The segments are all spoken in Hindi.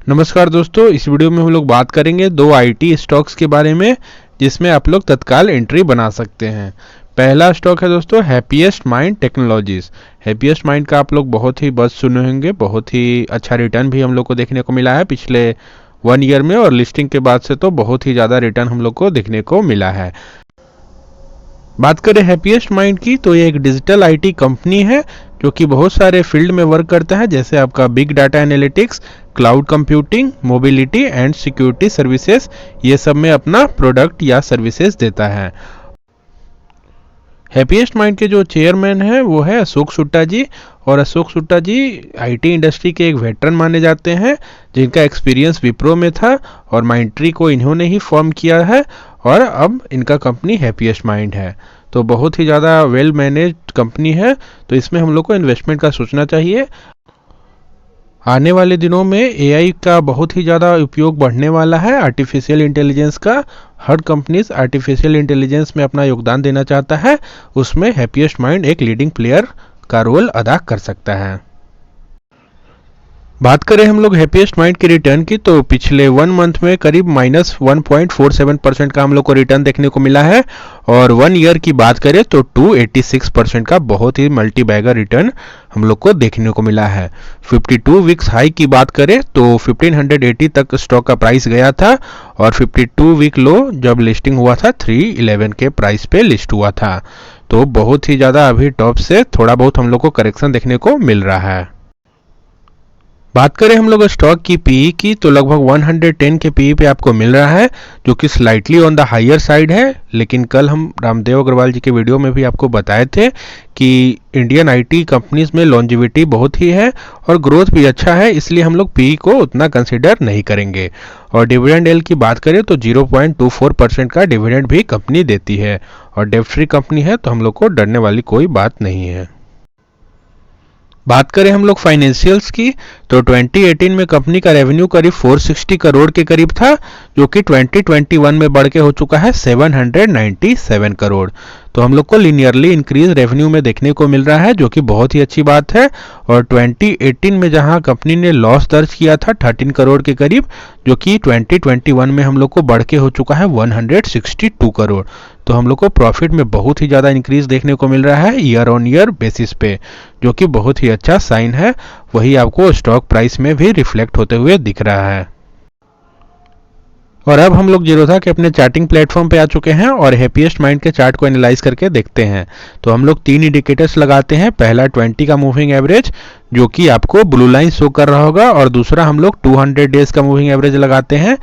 नमस्कार दोस्तों, इस वीडियो में हम लोग बात करेंगे दो आईटी स्टॉक्स के बारे में जिसमें आप लोग तत्काल एंट्री बना सकते हैं। पहला स्टॉक है दोस्तों happiest mind technologies. Happiest mind का आप लोग बहुत ही बस सुने होंगे, बहुत ही अच्छा रिटर्न भी हम लोग को देखने को मिला है पिछले 1 ईयर में, और लिस्टिंग के बाद से तो बहुत ही ज़्यादा रिटर्न हम लोग को देखने को मिला है। बात करें हैप्पीएस्ट माइंड की तो ये एक डिजिटल आईटी कंपनी है जो कि बहुत सारे फील्ड में वर्क करता है, जैसे आपका big data analytics, cloud computing, mobility and security services, ये सब में अपना प्रोडक्ट या सर्विसेज देता है। हैप्पीएस्ट माइंड के जो चेयरमैन हैं वो है अशोक सुट्टा जी, और अशोक सुट्टा जी आईटी इंडस्ट्री के एक वेटरन माने जाते हैं जिनका एक्सपीरियंस विप्रो में था, और माइंडट्री को इन्होंने ही फॉर्म किया है, और अब इनका कंपनी हैप्पीएस्ट माइंड है। तो बहुत ही ज़्यादा वेल मैनेज्ड कंपनी है, तो इसमें हम लोग को इन्वेस्टमेंट का सोचना चाहिए। आने वाले दिनों में एआई का बहुत ही ज़्यादा उपयोग बढ़ने वाला है, आर्टिफिशियल इंटेलिजेंस का। हर कंपनीज आर्टिफिशियल इंटेलिजेंस में अपना योगदान देना चाहता है, उसमें हैप्पीएस्ट माइंड एक लीडिंग प्लेयर का रोल अदा कर सकता है। बात करें हम लोग हैप्पीएस्ट माइंड के रिटर्न की तो पिछले 1 मंथ में करीब -1.47% का हम लोग को रिटर्न देखने को मिला है, और 1 ईयर की बात करें तो 286% का बहुत ही मल्टी बैगर रिटर्न हम लोग को देखने को मिला है। 52 वीक्स हाई की बात करें तो 1580 तक स्टॉक का प्राइस गया था, और 52 वीक लो जब लिस्टिंग हुआ था 311 के प्राइस पे लिस्ट हुआ था। तो बहुत ही ज़्यादा अभी टॉप से थोड़ा बहुत हम लोग को करेक्शन देखने को मिल रहा है। बात करें हम लोग स्टॉक की पीई की तो लगभग 110 के पीई पे आपको मिल रहा है, जो कि slightly on the higher side है। लेकिन कल हम रामदेव अग्रवाल जी के वीडियो में भी आपको बताए थे कि इंडियन आईटी कंपनीज में लॉन्जिविटी बहुत ही है और ग्रोथ भी अच्छा है, इसलिए हम लोग पीई को उतना कंसिडर नहीं करेंगे। और डिविडेंड एल की बात करें तो 0.24% का डिविडेंड भी कंपनी देती है, और डेब्ट फ्री कंपनी है, तो हम लोग को डरने वाली कोई बात नहीं है। बात करें हम लोग फाइनेंशियल्स की तो 2018 में कंपनी का रेवेन्यू करीब 460 करोड़ के करीब था, जो कि 2021 में बढ़ के हो चुका है 797 करोड़। तो हम लोग को लिनियरली इंक्रीज रेवेन्यू में देखने को मिल रहा है, जो कि बहुत ही अच्छी बात है। और 2018 में जहां कंपनी ने लॉस दर्ज किया था 13 करोड़ के करीब, जो कि 2021 में हम लोग को बढ़ के हो चुका है 162 करोड़। तो हम लोग को प्रॉफिट में बहुत ही ज़्यादा इंक्रीज देखने को मिल रहा है ईयर ऑन ईयर बेसिस पे, जो कि बहुत ही अच्छा साइन है। वही आपको स्टॉक प्राइस में भी रिफ्लेक्ट होते हुए दिख रहा है। और अब हम लोग जीरोधा के अपने चार्टिंग प्लेटफॉर्म पे आ चुके हैं और हैप्पीएस्ट माइंड के चार्ट को एनालाइज करके देखते हैं। तो हम लोग 3 इंडिकेटर्स लगाते हैं। पहला 20 का मूविंग एवरेज, जो कि आपको ब्लू लाइन शो कर रहा होगा, और दूसरा हम लोग 200 डेज का मूविंग एवरेज लगाते हैं,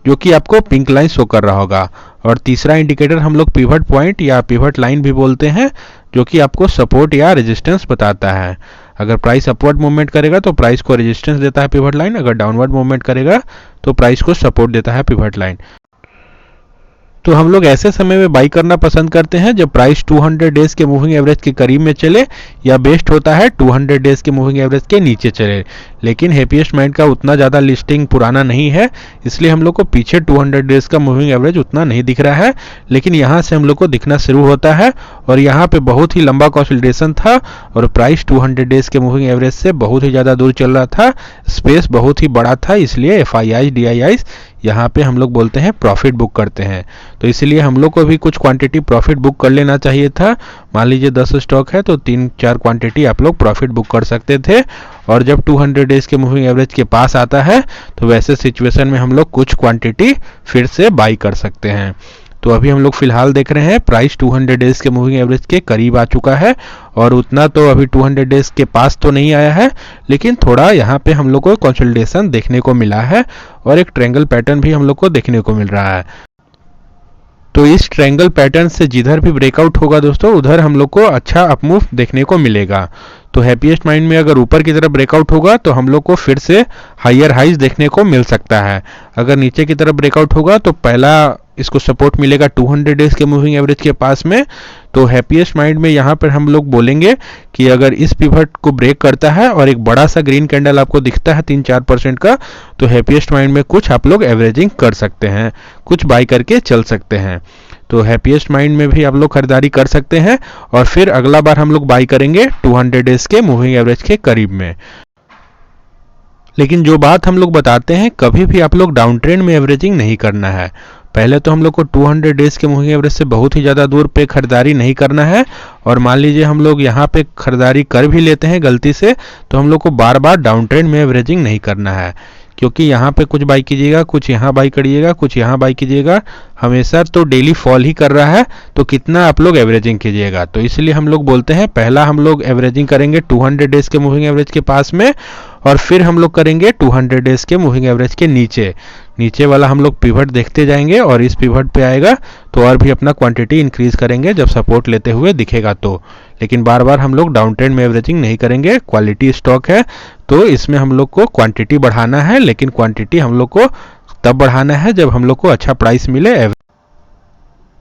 जो कि आपको पिंक लाइन शो कर रहा होगा। और तीसरा इंडिकेटर हम लोग पिवट पॉइंट या पिवट लाइन भी बोलते हैं, जो कि आपको सपोर्ट या रेजिस्टेंस बताता है। अगर प्राइस अपवर्ड मूवमेंट करेगा तो प्राइस को रेजिस्टेंस देता है पिवट लाइन, अगर डाउनवर्ड मूवमेंट करेगा तो प्राइस को सपोर्ट देता है पिवट लाइन। तो हम लोग ऐसे समय में बाई करना पसंद करते हैं जब प्राइस 200 डेज के मूविंग एवरेज के करीब में चले, या बेस्ट होता है 200 डेज के मूविंग एवरेज के नीचे चले। लेकिन हैप्पीएस्ट माइंड का उतना ज़्यादा लिस्टिंग पुराना नहीं है, इसलिए हम लोग को पीछे 200 डेज का मूविंग एवरेज उतना नहीं दिख रहा है। लेकिन यहाँ से हम लोग को दिखना शुरू होता है, और यहाँ पे बहुत ही लंबा कंसोलिडेशन था और प्राइस 200 डेज के मूविंग एवरेज से बहुत ही ज़्यादा दूर चल रहा था, स्पेस बहुत ही बड़ा था, इसलिए FIIs DIIs यहाँ पे हम लोग बोलते हैं प्रॉफिट बुक करते हैं। तो इसलिए हम लोग को भी कुछ क्वांटिटी प्रॉफिट बुक कर लेना चाहिए था। मान लीजिए 10 स्टॉक है तो 3-4 क्वांटिटी आप लोग प्रॉफिट बुक कर सकते थे, और जब 200 डेज के मूविंग एवरेज के पास आता है तो वैसे सिचुएशन में हम लोग कुछ क्वांटिटी फिर से बाई कर सकते हैं। तो अभी हम लोग फिलहाल देख रहे हैं प्राइस 200 डेज के मूविंग एवरेज के करीब आ चुका है, और उतना तो अभी 200 डेज के पास तो नहीं आया है, लेकिन थोड़ा यहाँ पे हम लोग को कंसोलिडेशन देखने को मिला है, और एक ट्रायंगल पैटर्न भी हम लोग को देखने को मिल रहा है। तो इस ट्रायंगल पैटर्न से जिधर भी ब्रेकआउट होगा दोस्तों, उधर हम लोग को अच्छा अपमूव देखने को मिलेगा। तो हैप्पीएस्ट माइंड में अगर ऊपर की तरफ ब्रेकआउट होगा तो हम लोग को फिर से हायर हाइज देखने को मिल सकता है। अगर नीचे की तरफ ब्रेकआउट होगा तो पहला इसको सपोर्ट मिलेगा 200 डेज के मूविंग एवरेज के पास में। तो हैप्पीएस्ट माइंड में यहाँ पर हम लोग बोलेंगे कि अगर इस पिवट को ब्रेक करता है और एक बड़ा सा ग्रीन कैंडल आपको दिखता है 3-4% का, तो हैप्पीएस्ट माइंड में कुछ आप लोग एवरेजिंग कर सकते हैं, कुछ बाई करके चल सकते हैं। तो हैप्पीएस्ट माइंड में भी आप लोग खरीदारी कर सकते हैं, और फिर अगला बार हम लोग बाई करेंगे 200 डेज के मूविंग एवरेज के करीब में। लेकिन जो बात हम लोग बताते हैं, कभी भी आप लोग डाउन ट्रेंड में एवरेजिंग नहीं करना है। पहले तो हम लोग को 200 डेज के मूविंग एवरेज से बहुत ही ज़्यादा दूर पे खरीदारी नहीं करना है। और मान लीजिए हम लोग यहाँ पे खरीदारी कर भी लेते हैं गलती से, तो हम लोग को बार बार डाउन ट्रेंड में एवरेजिंग नहीं करना है, क्योंकि यहाँ पे कुछ बाई कीजिएगा, कुछ यहाँ बाई करिएगा, कुछ यहाँ बाई कीजिएगा, हमेशा तो डेली फॉल ही कर रहा है, तो कितना आप लोग एवरेजिंग कीजिएगा। तो इसलिए हम लोग बोलते हैं पहला हम लोग एवरेजिंग करेंगे 200 डेज के मूविंग एवरेज के पास में, और फिर हम लोग करेंगे 200 डेज के मूविंग एवरेज के नीचे वाला हम लोग पिवट देखते जाएंगे, और इस पिवट पे आएगा तो और भी अपना क्वांटिटी इंक्रीज करेंगे जब सपोर्ट लेते हुए दिखेगा तो। लेकिन बार बार हम लोग डाउन ट्रेंड में एवरेजिंग नहीं करेंगे। क्वालिटी स्टॉक है तो इसमें हम लोग को क्वांटिटी बढ़ाना है, लेकिन क्वांटिटी हम लोग को तब बढ़ाना है जब हम लोग को अच्छा प्राइस मिले।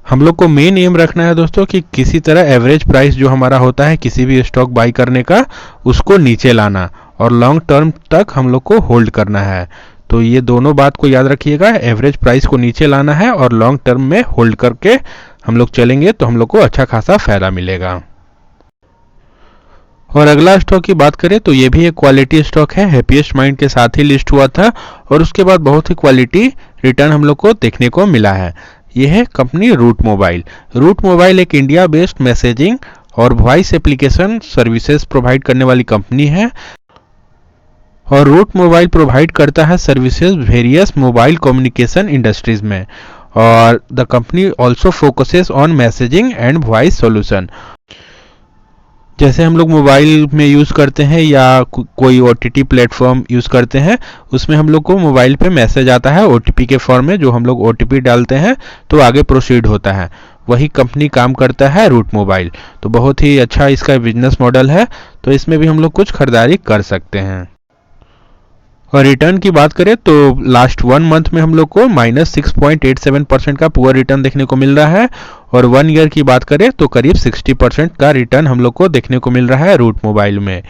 हम लोग को मेन एम रखना है दोस्तों कि किसी तरह एवरेज प्राइस जो हमारा होता है किसी भी स्टॉक बाई करने का, उसको नीचे लाना और लॉन्ग टर्म तक हम लोग को होल्ड करना है। तो ये दोनों बात को याद रखिएगा, एवरेज प्राइस को नीचे लाना है और लॉन्ग टर्म में होल्ड करके हम लोग चलेंगे तो हम लोग को अच्छा खासा फायदा मिलेगा। और अगला स्टॉक की बात करें तो ये भी एक क्वालिटी स्टॉक है, हैप्पीएस्ट माइंड के साथ ही लिस्ट हुआ था और उसके बाद बहुत ही क्वालिटी रिटर्न हम लोग को देखने को मिला है। यह है company Route Mobile. Route Mobile एक इंडिया बेस्ड मैसेजिंग और वॉइस एप्लीकेशन सर्विसेज प्रोवाइड करने वाली कंपनी है, और रूट मोबाइल प्रोवाइड करता है services various mobile communication industries में। और the company also focuses on messaging and voice solution. जैसे हम लोग मोबाइल में यूज़ करते हैं या कोई OTT प्लेटफॉर्म यूज़ करते हैं, उसमें हम लोग को मोबाइल पे मैसेज आता है OTP के फॉर्म में, जो हम लोग OTP डालते हैं तो आगे प्रोसीड होता है। वही कंपनी काम करता है रूट मोबाइल। तो बहुत ही अच्छा इसका बिजनेस मॉडल है, तो इसमें भी हम लोग कुछ खरीदारी कर सकते हैं। और रिटर्न की बात करें तो लास्ट 1 मंथ में हम लोग को -6.87% का पुअर रिटर्न देखने को मिल रहा है, और 1 ईयर की बात करें तो करीब 60% का रिटर्न हम लोग को देखने को मिल रहा है रूट मोबाइल में।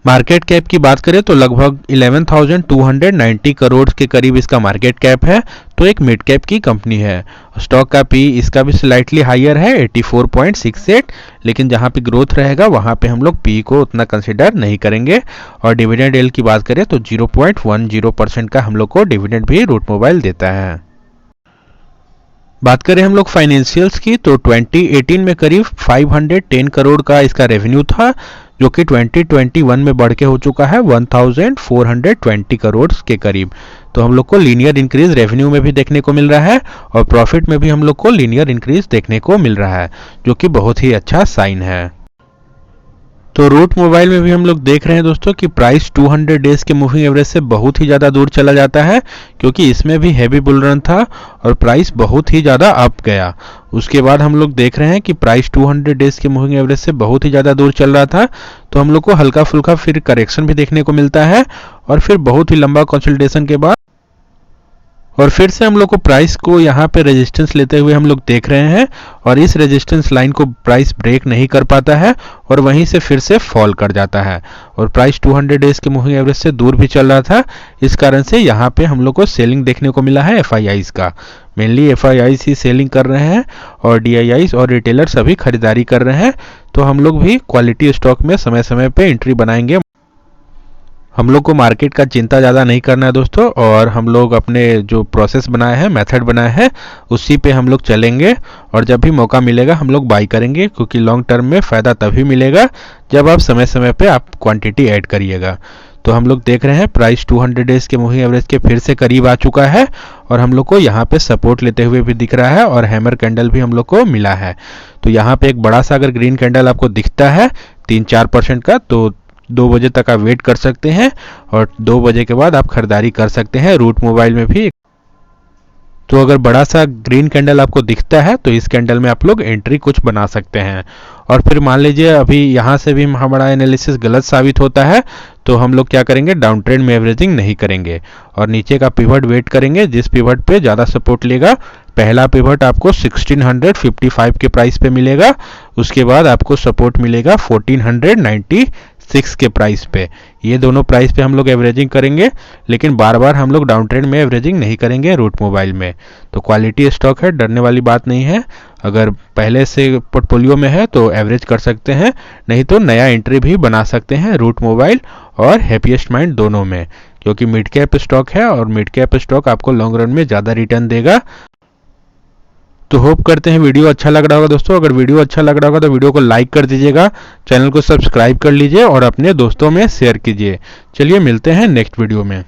मार्केट कैप की बात करें तो लगभग 11,290 करोड़ के करीब इसका मार्केट कैप है, तो एक मिड कैप की कंपनी है। स्टॉक का पी इसका भी स्लाइटली हायर है 84.68, लेकिन जहां पे ग्रोथ रहेगा वहां पे हम लोग पी को उतना कंसिडर नहीं करेंगे। और डिविडेंड येल्ड की बात करें तो 0.10% का हम लोग को डिविडेंड भी रूट मोबाइल देता है। बात करें हम लोग फाइनेंशियल्स की तो 2018 में करीब 510 करोड़ का इसका रेवेन्यू था, जो कि 2021 में बढ़ के हो चुका है 1420 करोड़ के करीब। तो हम लोग को लीनियर इंक्रीज रेवेन्यू में भी देखने को मिल रहा है, और प्रॉफिट में भी हम लोग को लीनियर इंक्रीज देखने को मिल रहा है, जो कि बहुत ही अच्छा साइन है। तो रूट मोबाइल में भी हम लोग देख रहे हैं दोस्तों कि प्राइस 200 डेज के मूविंग एवरेज से बहुत ही ज़्यादा दूर चला जाता है, क्योंकि इसमें भी हैवी बुल रन था और प्राइस बहुत ही ज़्यादा अप गया। उसके बाद हम लोग देख रहे हैं कि प्राइस 200 डेज के मूविंग एवरेज से बहुत ही ज़्यादा दूर चल रहा था, तो हम लोग को हल्का फुल्का फिर करेक्शन भी देखने को मिलता है, और फिर बहुत ही लंबा कंसल्टेशन के बाद और फिर से हम लोग को प्राइस को यहाँ पे रेजिस्टेंस लेते हुए हम लोग देख रहे हैं, और इस रेजिस्टेंस लाइन को प्राइस ब्रेक नहीं कर पाता है और वहीं से फिर से फॉल कर जाता है, और प्राइस 200 डेज के मूविंग एवरेज से दूर भी चल रहा था। इस कारण से यहाँ पे हम लोग को सेलिंग देखने को मिला है FIIs का। मेनली FIIs ही सेलिंग कर रहे हैं और DIIs और रिटेलर सभी खरीदारी कर रहे हैं। तो हम लोग भी क्वालिटी स्टॉक में समय समय पे एंट्री बनाएंगे। हम लोग को मार्केट का चिंता ज़्यादा नहीं करना है दोस्तों, और हम लोग अपने जो प्रोसेस बनाए हैं, मेथड बनाए हैं, उसी पे हम लोग चलेंगे, और जब भी मौका मिलेगा हम लोग बाई करेंगे, क्योंकि लॉन्ग टर्म में फ़ायदा तभी मिलेगा जब आप समय समय पे आप क्वांटिटी ऐड करिएगा। तो हम लोग देख रहे हैं प्राइस 200 डेज के मूविंग एवरेज के फिर से करीब आ चुका है, और हम लोग को यहाँ पे सपोर्ट लेते हुए भी दिख रहा है, और हैमर कैंडल भी हम लोग को मिला है। तो यहाँ पे एक बड़ा सा अगर ग्रीन कैंडल आपको दिखता है 3-4% का, तो 2 बजे तक आप वेट कर सकते हैं, और 2 बजे के बाद आप खरीदारी कर सकते हैं रूट मोबाइल में भी। तो अगर बड़ा सा ग्रीन कैंडल आपको दिखता है तो इस कैंडल में आप लोग एंट्री कुछ बना सकते हैं। और फिर मान लीजिए अभी यहाँ से भी हमारा एनालिसिस गलत साबित होता है, तो हम लोग क्या करेंगे, डाउन ट्रेंड में एवरेजिंग नहीं करेंगे और नीचे का पिवट वेट करेंगे, जिस पिवट पे ज़्यादा सपोर्ट लेगा। पहला पिवट आपको 1655 के प्राइस पे मिलेगा, उसके बाद आपको सपोर्ट मिलेगा 1496 6 के प्राइस पे। ये दोनों प्राइस पे हम लोग एवरेजिंग करेंगे, लेकिन बार बार हम लोग डाउन ट्रेंड में एवरेजिंग नहीं करेंगे रूट मोबाइल में। तो क्वालिटी स्टॉक है, डरने वाली बात नहीं है। अगर पहले से पोर्टफोलियो में है तो एवरेज कर सकते हैं, नहीं तो नया एंट्री भी बना सकते हैं रूट मोबाइल और हैप्पीएस्ट माइंड दोनों में, क्योंकि मिड कैप स्टॉक है और मिड कैप स्टॉक आपको लॉन्ग रन में ज़्यादा रिटर्न देगा। तो होप करते हैं वीडियो अच्छा लग रहा होगा दोस्तों। अगर वीडियो अच्छा लग रहा होगा तो वीडियो को लाइक कर दीजिएगा, चैनल को सब्सक्राइब कर लीजिए और अपने दोस्तों में शेयर कीजिए। चलिए मिलते हैं नेक्स्ट वीडियो में।